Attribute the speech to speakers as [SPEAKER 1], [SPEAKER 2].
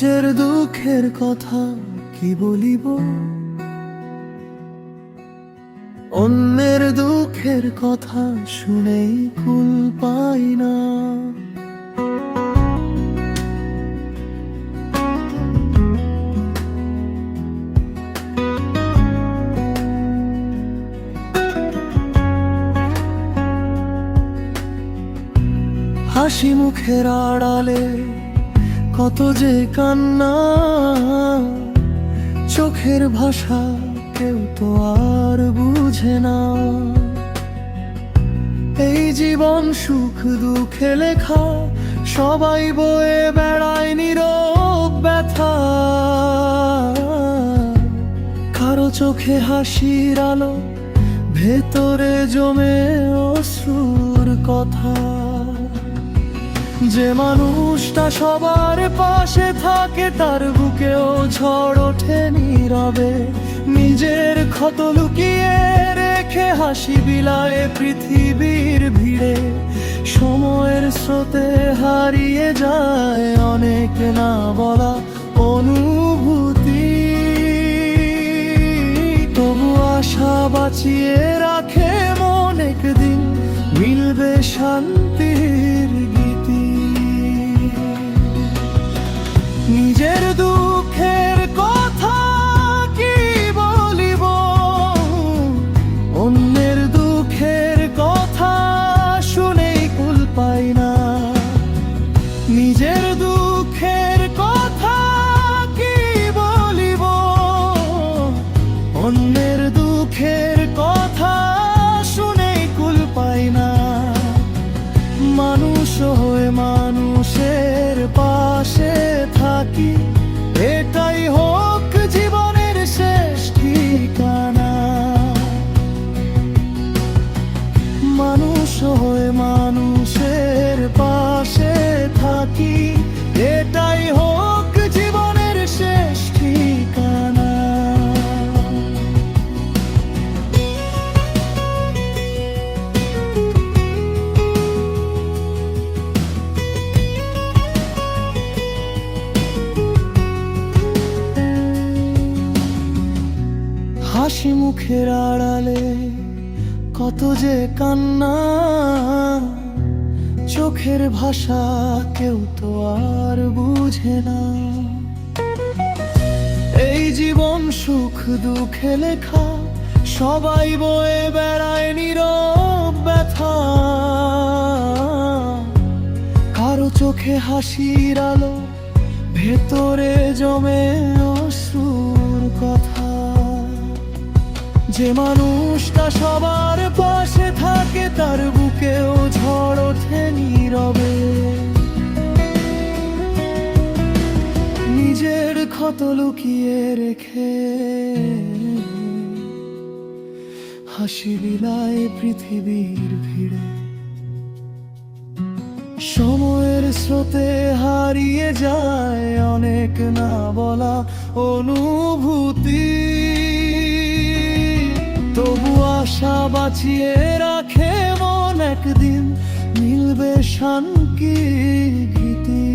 [SPEAKER 1] নিজের দুঃখের কথা কি বলিব, অন্যের দুঃখের কথা শুনেই কুল পাই না। হাসি মুখের আড়ালে কত যে কান্না, চোখের ভাষা কেউ তো আর বুঝে না। এই জীবন সুখ দুঃখে লেখা, সবাই বয়ে বেড়ায় নীরব ব্যথা। কারো চোখে হাসির আলো, ভেতরে জমে অশ্রুর কথা। যে মানুষটা সবার পাশে থাকে, তার বুকেও ঝড় ওঠে নীরবে। নিজের ক্ষত লুকিয়ে রেখে হাসি বিলায় পৃথিবীর ভিড়ে। সময়ের স্রোতে হারিয়ে যায় অনেক না বলা অনুভূতি, তবু আশা বাঁচিয়ে রাখে মন, একদিন মিলবে শান্তির গীতি। নিজের দুঃখের কথা কি বলিব, অন্যের দুঃখের কথা শুনেই কুল পাই না। নিজের দুঃখের কথা কি বলিব, অন্যের দুঃখের কথা শুনেই কুল পাই না। মানুষ হয়ে মানুষের পাশে থাকি, এটাই হোক জীবনের শেষ ঠিকানা। মানুষ হয়ে মানুষের পাশে থাকি, এটাই হোক জীবনের শেষ ঠিকানা। হাসি মুখের আড়ালে কত যে কান্না, চোখের ভাষা কেউ তো আর বুঝে না। এই জীবন সুখ দুঃখে লেখা, সবাই বয়ে বেড়ায় নীরব ব্যথা। কারো চোখে হাসির আলো, ভেতরে জমে অশ্রুর কথা। যে মানুষটা সবার পাশে থাকে, তার বুকেও ঝড় ওঠে নীরবে। নিজের ক্ষত লুকিয়ে রেখে হাসি বিলায় পৃথিবীর ভিড়ে। সময়ের স্রোতে হারিয়ে যায় অনেক না বলা অনুভূতি, তবু আশা বাঁচিয়ে রাখে মন, একদিন মিলবে শান্তি গীতি।